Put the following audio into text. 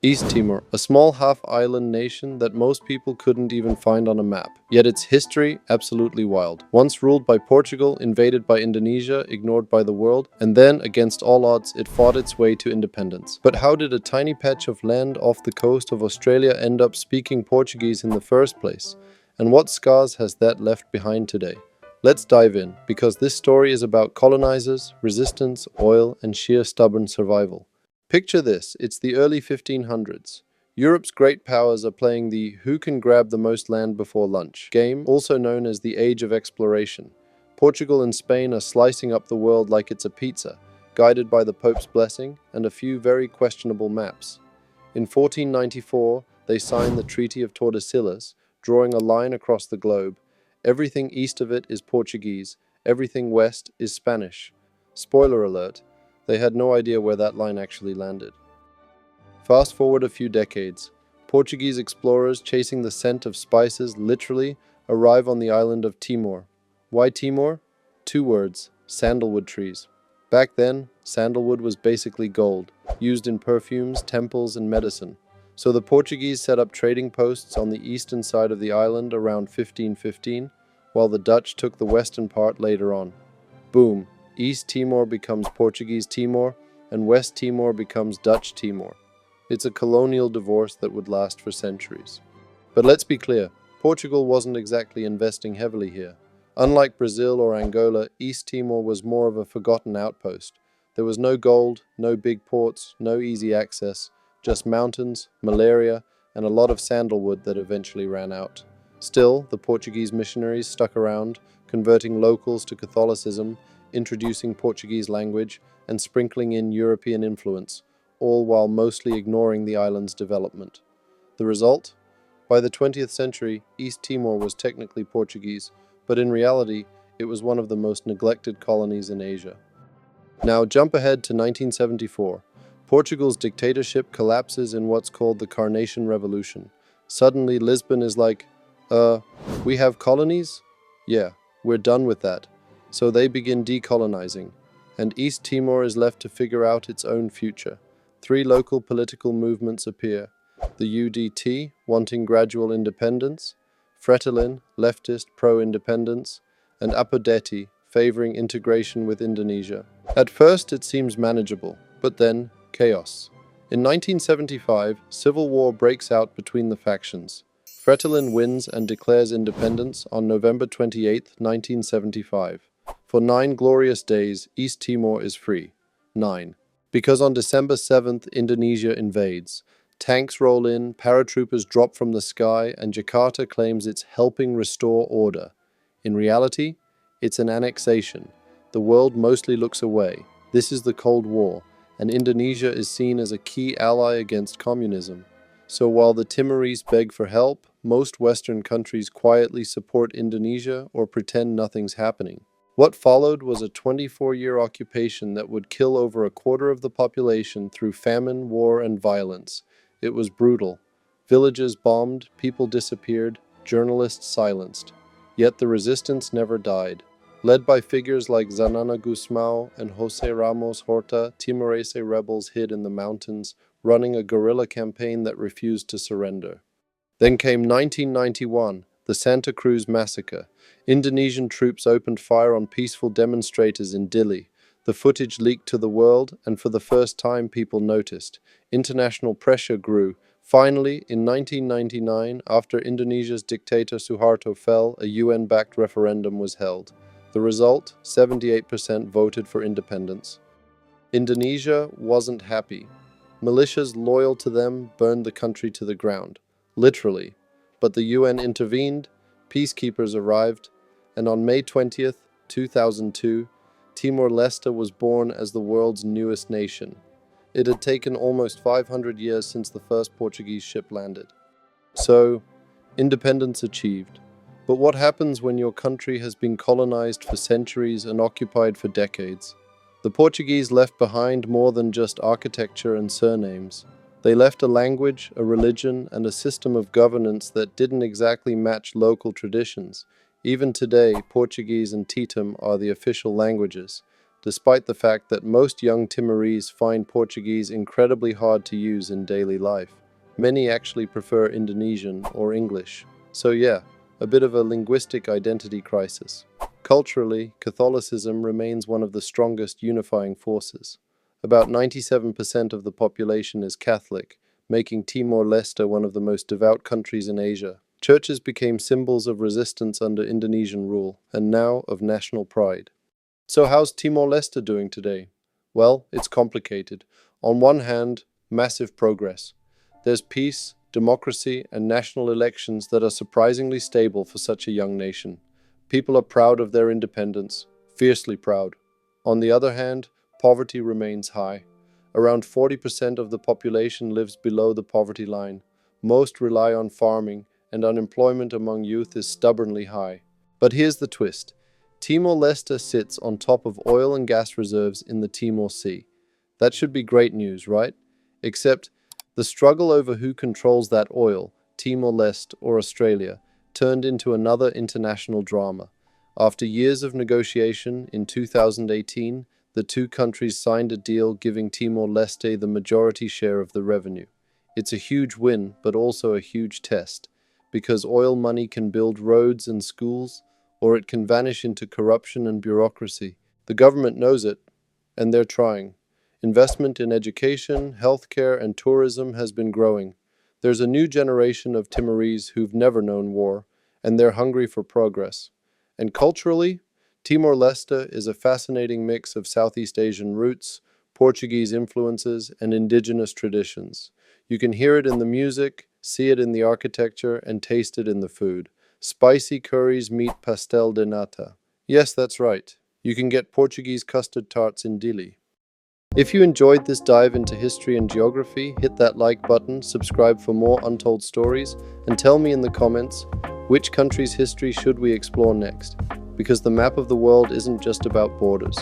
East Timor, a small half-island nation that most people couldn't even find on a map. Yet its history, absolutely wild. Once ruled by Portugal, invaded by Indonesia, ignored by the world, and then, against all odds, it fought its way to independence. But how did a tiny patch of land off the coast of Australia end up speaking Portuguese in the first place? And what scars has that left behind today? Let's dive in, because this story is about colonizers, resistance, oil, and sheer stubborn survival. Picture this, it's the early 1500s. Europe's great powers are playing the who can grab the most land before lunch game, also known as the Age of Exploration. Portugal and Spain are slicing up the world like it's a pizza, guided by the Pope's blessing and a few very questionable maps. In 1494, they signed the Treaty of Tordesillas, drawing a line across the globe. Everything east of it is Portuguese, everything west is Spanish. Spoiler alert, they had no idea where that line actually landed. Fast forward a few decades. Portuguese explorers chasing the scent of spices literally arrive on the island of Timor. Why Timor? Two words, sandalwood trees. Back then, sandalwood was basically gold, used in perfumes, temples, and medicine. So the Portuguese set up trading posts on the eastern side of the island around 1515, while the Dutch took the western part later on. Boom. East Timor becomes Portuguese Timor, and West Timor becomes Dutch Timor. It's a colonial divorce that would last for centuries. But let's be clear, Portugal wasn't exactly investing heavily here. Unlike Brazil or Angola, East Timor was more of a forgotten outpost. There was no gold, no big ports, no easy access, just mountains, malaria, and a lot of sandalwood that eventually ran out. Still, the Portuguese missionaries stuck around, converting locals to Catholicism, introducing Portuguese language, and sprinkling in European influence, all while mostly ignoring the island's development. The result? By the 20th century, East Timor was technically Portuguese, but in reality, it was one of the most neglected colonies in Asia. Now jump ahead to 1974. Portugal's dictatorship collapses in what's called the Carnation Revolution. Suddenly, Lisbon is like, we have colonies? Yeah, we're done with that. So they begin decolonizing, and East Timor is left to figure out its own future. Three local political movements appear: the UDT, wanting gradual independence; Fretilin, leftist pro-independence; and Apodeti, favoring integration with Indonesia. At first it seems manageable, but then chaos. In 1975, civil war breaks out between the factions. Fretilin wins and declares independence on November 28, 1975. For 9 glorious days, East Timor is free. 9. Because on December 7th, Indonesia invades. Tanks roll in, paratroopers drop from the sky, and Jakarta claims it's helping restore order. In reality, it's an annexation. The world mostly looks away. This is the Cold War, and Indonesia is seen as a key ally against communism. So while the Timorese beg for help, most Western countries quietly support Indonesia or pretend nothing's happening. What followed was a 24-year occupation that would kill over a quarter of the population through famine, war, and violence. It was brutal. Villages bombed, people disappeared, journalists silenced. Yet the resistance never died. Led by figures like Zanana Gusmao and Jose Ramos Horta, Timorese rebels hid in the mountains, running a guerrilla campaign that refused to surrender. Then came 1991, the Santa Cruz Massacre. Indonesian troops opened fire on peaceful demonstrators in Dili. The footage leaked to the world, and for the first time people noticed. International pressure grew. Finally, in 1999, after Indonesia's dictator Suharto fell, a UN-backed referendum was held. The result? 78% voted for independence. Indonesia wasn't happy. Militias loyal to them burned the country to the ground. Literally. But the UN intervened, peacekeepers arrived, and on May 20th, 2002, Timor-Leste was born as the world's newest nation. It had taken almost 500 years since the first Portuguese ship landed. So, independence achieved. But what happens when your country has been colonized for centuries and occupied for decades? The Portuguese left behind more than just architecture and surnames. They left a language, a religion, and a system of governance that didn't exactly match local traditions. Even today, Portuguese and Tetum are the official languages. despite the fact that most young Timorese find Portuguese incredibly hard to use in daily life. Many actually prefer Indonesian or English. So yeah, a bit of a linguistic identity crisis. Culturally, Catholicism remains one of the strongest unifying forces. About 97% of the population is Catholic, making Timor-Leste one of the most devout countries in Asia. Churches became symbols of resistance under Indonesian rule, and now of national pride. So how's Timor-Leste doing today? Well, it's complicated. On one hand, massive progress. There's peace, democracy, and national elections that are surprisingly stable for such a young nation. People are proud of their independence, fiercely proud. On the other hand, poverty remains high. Around 40% of the population lives below the poverty line. Most rely on farming, and unemployment among youth is stubbornly high. But here's the twist. Timor-Leste sits on top of oil and gas reserves in the Timor Sea. That should be great news, right? Except, the struggle over who controls that oil, Timor-Leste or Australia, turned into another international drama. After years of negotiation, in 2018, the two countries signed a deal giving Timor-Leste the majority share of the revenue. It's a huge win, but also a huge test, because oil money can build roads and schools, or it can vanish into corruption and bureaucracy. The government knows it, and they're trying. Investment in education, healthcare, and tourism has been growing. There's a new generation of Timorese who've never known war, and they're hungry for progress. And culturally, Timor-Leste is a fascinating mix of Southeast Asian roots, Portuguese influences, and indigenous traditions. You can hear it in the music, see it in the architecture, and taste it in the food. Spicy curries meet pastel de nata. Yes, that's right. You can get Portuguese custard tarts in Dili. If you enjoyed this dive into history and geography, hit that like button, subscribe for more untold stories, and tell me in the comments, which country's history should we explore next? Because the map of the world isn't just about borders.